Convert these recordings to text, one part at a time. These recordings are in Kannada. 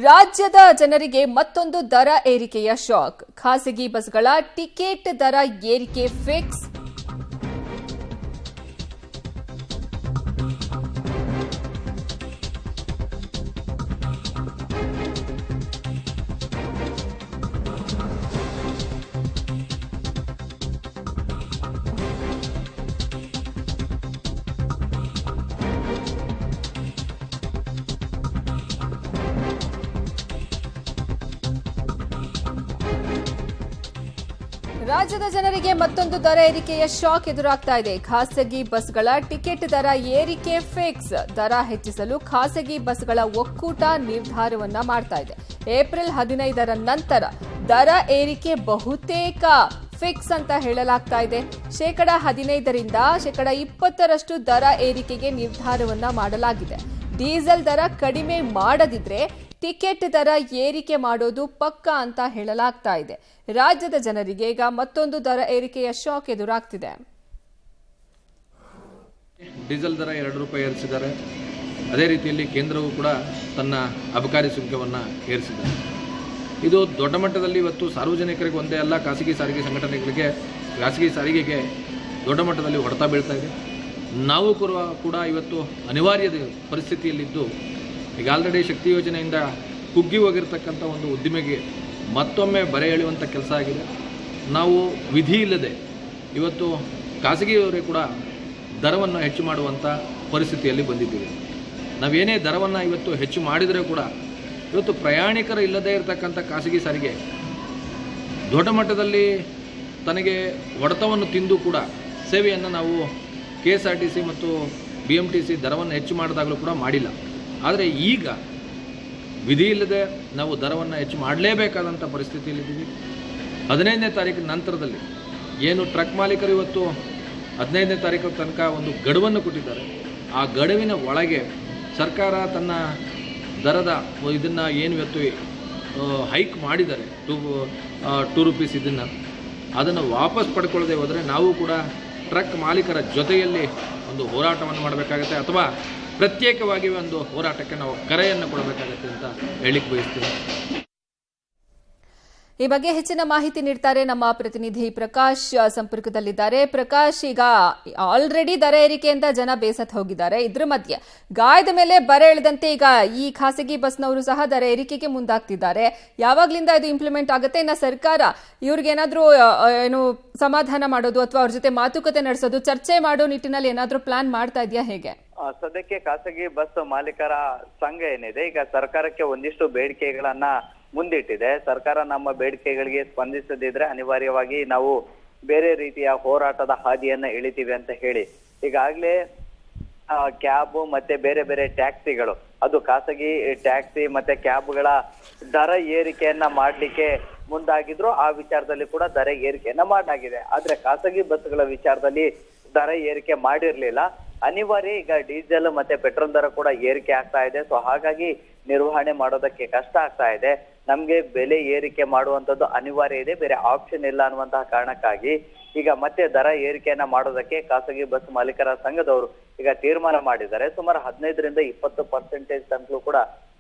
ರಾಜ್ಯದ ಜನರಿಗೆ ಮತ್ತೊಂದು ದರ ಏರಿಕೆಯ ಶಾಕ್. ಖಾಸಗಿ ಬಸ್ಗಳ ಟಿಕೆಟ್ ದರ ಏರಿಕೆ ಫಿಕ್ಸ್. ರಾಜ್ಯದ ಜನರಿಗೆ ಮತ್ತೊಂದು ದರ ಏರಿಕೆಯ ಶಾಕ್ ಎದುರಾಗ್ತಾ ಇದೆ. ಖಾಸಗಿ ಬಸ್ಗಳ ಟಿಕೆಟ್ ದರ ಏರಿಕೆ ಫಿಕ್ಸ್. ದರ ಹೆಚ್ಚಿಸಲು ಖಾಸಗಿ ಬಸ್ಗಳ ಒಕ್ಕೂಟ ನಿರ್ಧಾರವನ್ನ ಮಾಡ್ತಾ ಇದೆ. ಏಪ್ರಿಲ್ 15ರ ನಂತರ ದರ ಏರಿಕೆ ಬಹುತೇಕ ಫಿಕ್ಸ್ ಅಂತ ಹೇಳಲಾಗ್ತಾ ಇದೆ. ಶೇಕಡ 15ರಿಂದ ಶೇಕಡ 20ರಷ್ಟು ದರ ಏರಿಕೆಗೆ ನಿರ್ಧಾರವನ್ನ ಮಾಡಲಾಗಿದೆ. ಡೀಸೆಲ್ ದರ ಕಡಿಮೆ ಮಾಡದಿದ್ರೆ ಟಿಕೆಟ್ ದರ ಏರಿಕೆ ಮಾಡೋದು ಪಕ್ಕಾ ಅಂತ ಹೇಳಲಾಗ್ತಾ ಇದೆ. ರಾಜ್ಯದ ಜನರಿಗೆ ಈಗ ಮತ್ತೊಂದು ದರ ಏರಿಕೆಯ ಶಾಕ್ ಎದುರಾಗ್ತಿದೆ. ಡೀಸೆಲ್ ದರ ₹2 ಏರಿಸಿದ್ದಾರೆ. ಅದೇ ರೀತಿಯಲ್ಲಿ ಕೇಂದ್ರವು ಕೂಡ ತನ್ನ ಅಬಕಾರಿ ಸುಂಕವನ್ನು ಏರಿಸಿದ್ದಾರೆ. ಇದು ದೊಡ್ಡ ಮಟ್ಟದಲ್ಲಿ ಇವತ್ತು ಸಾರ್ವಜನಿಕರಿಗೆ ಒಂದೇ ಅಲ್ಲ, ಖಾಸಗಿ ಸಾರಿಗೆ ಸಂಘಟನೆಗಳಿಗೆ, ಖಾಸಗಿ ಸಾರಿಗೆಗೆ ದೊಡ್ಡ ಮಟ್ಟದಲ್ಲಿ ಹೊಡೆತ ಬೀಳ್ತಾ ಇದೆ. ನಾವು ಕೂಡ ಇವತ್ತು ಅನಿವಾರ್ಯ ಪರಿಸ್ಥಿತಿಯಲ್ಲಿದ್ದು, ಈಗ ಆಲ್ರೆಡಿ ಶಕ್ತಿ ಯೋಜನೆಯಿಂದ ಕುಗ್ಗಿ ಹೋಗಿರ್ತಕ್ಕಂಥ ಒಂದು ಉದ್ದಿಮೆಗೆ ಮತ್ತೊಮ್ಮೆ ಬರೆ ಎಳೆಯುವಂಥ ಕೆಲಸ ಆಗಿದೆ. ನಾವು ವಿಧಿ ಇಲ್ಲದೆ ಇವತ್ತು ಖಾಸಗಿಯವರೇ ಕೂಡ ದರವನ್ನು ಹೆಚ್ಚು ಮಾಡುವಂಥ ಪರಿಸ್ಥಿತಿಯಲ್ಲಿ ಬಂದಿದ್ದೀವಿ. ನಾವೇನೇ ದರವನ್ನು ಇವತ್ತು ಹೆಚ್ಚು ಮಾಡಿದರೆ ಕೂಡ ಇವತ್ತು ಪ್ರಯಾಣಿಕರು ಇಲ್ಲದೇ ಇರತಕ್ಕಂಥ ಖಾಸಗಿ ಸಾರಿಗೆ ದೊಡ್ಡ ಮಟ್ಟದಲ್ಲಿ ತನಗೆ ಹೊಡೆತವನ್ನು ತಿಂದು ಕೂಡ ಸೇವೆಯನ್ನು ನಾವು KSRTC ಮತ್ತು BMTC ದರವನ್ನು ಹೆಚ್ಚು ಮಾಡಿದಾಗಲೂ ಕೂಡ ಮಾಡಿಲ್ಲ. ಆದರೆ ಈಗ ವಿಧಿ ಇಲ್ಲದೆ ನಾವು ದರವನ್ನು ಹೆಚ್ಚು ಮಾಡಲೇಬೇಕಾದಂಥ ಪರಿಸ್ಥಿತಿಯಲ್ಲಿದ್ದೀವಿ. 15ನೇ ತಾರೀಕಿನ ನಂತರದಲ್ಲಿ ಏನು ಟ್ರಕ್ ಮಾಲೀಕರು ಇವತ್ತು 15ನೇ ತಾರೀಕು ತನಕ ಒಂದು ಗಡುವನ್ನು ಕೊಟ್ಟಿದ್ದಾರೆ. ಆ ಗಡುವಿನ ಒಳಗೆ ಸರ್ಕಾರ ತನ್ನ ದರದ ಇದನ್ನು ಏನು ಇವತ್ತು ಹೈಕ್ ಮಾಡಿದ್ದಾರೆ ₹2 ಅದನ್ನು ವಾಪಸ್ ಪಡ್ಕೊಳ್ಳದೆ ಹೋದರೆ ನಾವು ಕೂಡ ಟ್ರಕ್ ಮಾಲೀಕರ ಜೊತೆಯಲ್ಲಿ ಒಂದು ಹೋರಾಟವನ್ನು ಮಾಡಬೇಕಾಗುತ್ತೆ, ಅಥವಾ ಪ್ರತ್ಯೇಕವಾಗಿ ಒಂದು ಹೋರಾಟಕ್ಕೆ ನಾವು ಕರೆಯನ್ನು ಕೊಡಬೇಕಾಗುತ್ತೆ ಅಂತ ಹೇಳಿಕ್ಕೆ ಬಯಸ್ತೀವಿ. ಈ ಬಗ್ಗೆ ಹೆಚ್ಚಿನ ಮಾಹಿತಿ ನೀಡ್ತಾರೆ ನಮ್ಮ ಪ್ರತಿನಿಧಿ ಪ್ರಕಾಶ್ ಸಂಪರ್ಕದಲ್ಲಿದ್ದಾರೆ. ಪ್ರಕಾಶ್, ಈಗ ಆಲ್ರೆಡಿ ದರ ಏರಿಕೆಯಿಂದ ಜನ ಬೇಸತ್ತು ಹೋಗಿದ್ದಾರೆ. ಇದ್ರ ಮಧ್ಯೆ ಗಾಯದ ಮೇಲೆ ಬರ ಎಳೆದಂತೆ ಈಗ ಈ ಖಾಸಗಿ ಬಸ್ನವರು ಸಹ ದರ ಏರಿಕೆಗೆ ಮುಂದಾಗ್ತಿದ್ದಾರೆ. ಯಾವಾಗ್ಲಿಂದ ಇದು ಇಂಪ್ಲಿಮೆಂಟ್ ಆಗುತ್ತೆ? ಇನ್ನು ಸರ್ಕಾರ ಇವ್ರಿಗೇನಾದ್ರೂ ಏನು ಸಮಾಧಾನ ಮಾಡೋದು ಅಥವಾ ಅವ್ರ ಜೊತೆ ಮಾತುಕತೆ ನಡೆಸೋದು, ಚರ್ಚೆ ಮಾಡೋ ನಿಟ್ಟಿನಲ್ಲಿ ಏನಾದ್ರೂ ಪ್ಲಾನ್ ಮಾಡ್ತಾ ಇದೆಯಾ, ಹೇಗೆ? ಸದ್ಯಕ್ಕೆ ಖಾಸಗಿ ಬಸ್ ಮಾಲೀಕರ ಸಂಘ ಏನಿದೆ, ಈಗ ಸರ್ಕಾರಕ್ಕೆ ಒಂದಿಷ್ಟು ಬೇಡಿಕೆಗಳನ್ನ ಮುಂದಿಟ್ಟಿದೆ. ಸರ್ಕಾರ ನಮ್ಮ ಬೇಡಿಕೆಗಳಿಗೆ ಸ್ಪಂದಿಸದಿದ್ರೆ ಅನಿವಾರ್ಯವಾಗಿ ನಾವು ಬೇರೆ ರೀತಿಯ ಹೋರಾಟದ ಹಾದಿಯನ್ನ ಇಳಿತೀವಿ ಅಂತ ಹೇಳಿ ಈಗಾಗಲೇ ಕ್ಯಾಬ್ ಮತ್ತೆ ಬೇರೆ ಬೇರೆ ಟ್ಯಾಕ್ಸಿಗಳು, ಅದು ಖಾಸಗಿ ಟ್ಯಾಕ್ಸಿ ಮತ್ತೆ ಕ್ಯಾಬ್ಗಳ ದರ ಏರಿಕೆಯನ್ನ ಮಾಡ್ಲಿಕ್ಕೆ ಮುಂದಾಗಿದ್ರು. ಆ ವಿಚಾರದಲ್ಲಿ ಕೂಡ ದರ ಏರಿಕೆಯನ್ನ ಮಾಡಲಾಗಿದೆ. ಆದ್ರೆ ಖಾಸಗಿ ಬಸ್ಗಳ ವಿಚಾರದಲ್ಲಿ ದರ ಏರಿಕೆ ಮಾಡಿರ್ಲಿಲ್ಲ. ಅನಿವಾರ್ಯ ಈಗ ಡೀಸೆಲ್ ಮತ್ತೆ ಪೆಟ್ರೋಲ್ ದರ ಕೂಡ ಏರಿಕೆ ಆಗ್ತಾ ಇದೆ. ಸೊ ಹಾಗಾಗಿ ನಿರ್ವಹಣೆ ಮಾಡೋದಕ್ಕೆ ಕಷ್ಟ ಆಗ್ತಾ ಇದೆ. ನಮ್ಗೆ ಬೆಲೆ ಏರಿಕೆ ಮಾಡುವಂತದ್ದು ಅನಿವಾರ್ಯ ಇದೆ, ಬೇರೆ ಆಪ್ಷನ್ ಇಲ್ಲ ಅನ್ನುವಂತಹ ಕಾರಣಕ್ಕಾಗಿ ಈಗ ಮತ್ತೆ ದರ ಏರಿಕೆಯನ್ನ ಮಾಡೋದಕ್ಕೆ ಖಾಸಗಿ ಬಸ್ ಮಾಲೀಕರ ಸಂಘದವರು ಈಗ ತೀರ್ಮಾನ ಮಾಡಿದ್ದಾರೆ. ಸುಮಾರು 15ರಿಂದ 20% ತನಕಲೂ ಕೂಡ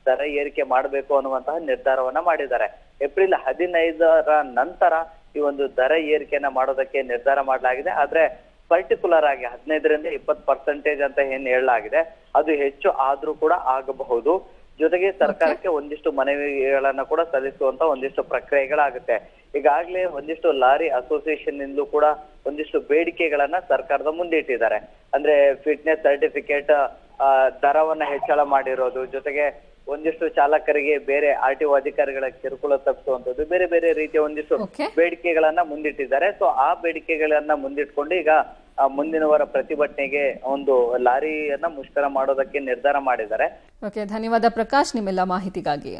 ದರ ಏರಿಕೆ ಮಾಡಬೇಕು ಅನ್ನುವಂತಹ ನಿರ್ಧಾರವನ್ನ ಮಾಡಿದ್ದಾರೆ. ಏಪ್ರಿಲ್ 15ರ ನಂತರ ಈ ಒಂದು ದರ ಏರಿಕೆಯನ್ನ ಮಾಡೋದಕ್ಕೆ ನಿರ್ಧಾರ ಮಾಡಲಾಗಿದೆ. ಆದ್ರೆ ಪರ್ಟಿಕ್ಯುಲರ್ ಆಗಿ 15ರಿಂದ 20% ಅಂತ ಏನ್ ಹೇಳಲಾಗಿದೆ, ಅದು ಹೆಚ್ಚು ಆದ್ರೂ ಕೂಡ ಆಗಬಹುದು. ಜೊತೆಗೆ ಸರ್ಕಾರಕ್ಕೆ ಒಂದಿಷ್ಟು ಮನವಿಗಳನ್ನ ಕೂಡ ಸಲ್ಲಿಸುವಂತ ಒಂದಿಷ್ಟು ಪ್ರಕ್ರಿಯೆಗಳಾಗುತ್ತೆ. ಈಗಾಗಲೇ ಒಂದಿಷ್ಟು ಲಾರಿ ಅಸೋಸಿಯೇಷನ್ ಇಂದಲೂ ಕೂಡ ಒಂದಿಷ್ಟು ಬೇಡಿಕೆಗಳನ್ನ ಸರ್ಕಾರದ ಮುಂದೆ ಇಟ್ಟಿದ್ದಾರೆ. ಅಂದ್ರೆ ಫಿಟ್ನೆಸ್ ಸರ್ಟಿಫಿಕೇಟ್ ದರವನ್ನ ಹೆಚ್ಚಳ ಮಾಡಿರೋದು, ಜೊತೆಗೆ ಒಂದಿಷ್ಟು ಚಾಲಕರಿಗೆ ಬೇರೆ RTO ಅಧಿಕಾರಿಗಳ ಕಿರುಕುಳ ತಪ್ಪಿಸುವಂತದ್ದು, ಬೇರೆ ಬೇರೆ ರೀತಿಯ ಒಂದಿಷ್ಟು ಬೇಡಿಕೆಗಳನ್ನ ಮುಂದಿಟ್ಟಿದ್ದಾರೆ. ಸೊ ಆ ಬೇಡಿಕೆಗಳನ್ನ ಮುಂದಿಟ್ಕೊಂಡು ಈಗ ಮುಂದಿನ ವಾರ ಪ್ರತಿಭಟನೆಗೆ ಒಂದು ಲಾರಿಯನ್ನ ಮುಷ್ಕರ ಮಾಡೋದಕ್ಕೆ ನಿರ್ಧಾರ ಮಾಡಿದ್ದಾರೆ. ಧನ್ಯವಾದ ಪ್ರಕಾಶ್, ನಿಮ್ಮೆಲ್ಲ ಮಾಹಿತಿಗಾಗಿ.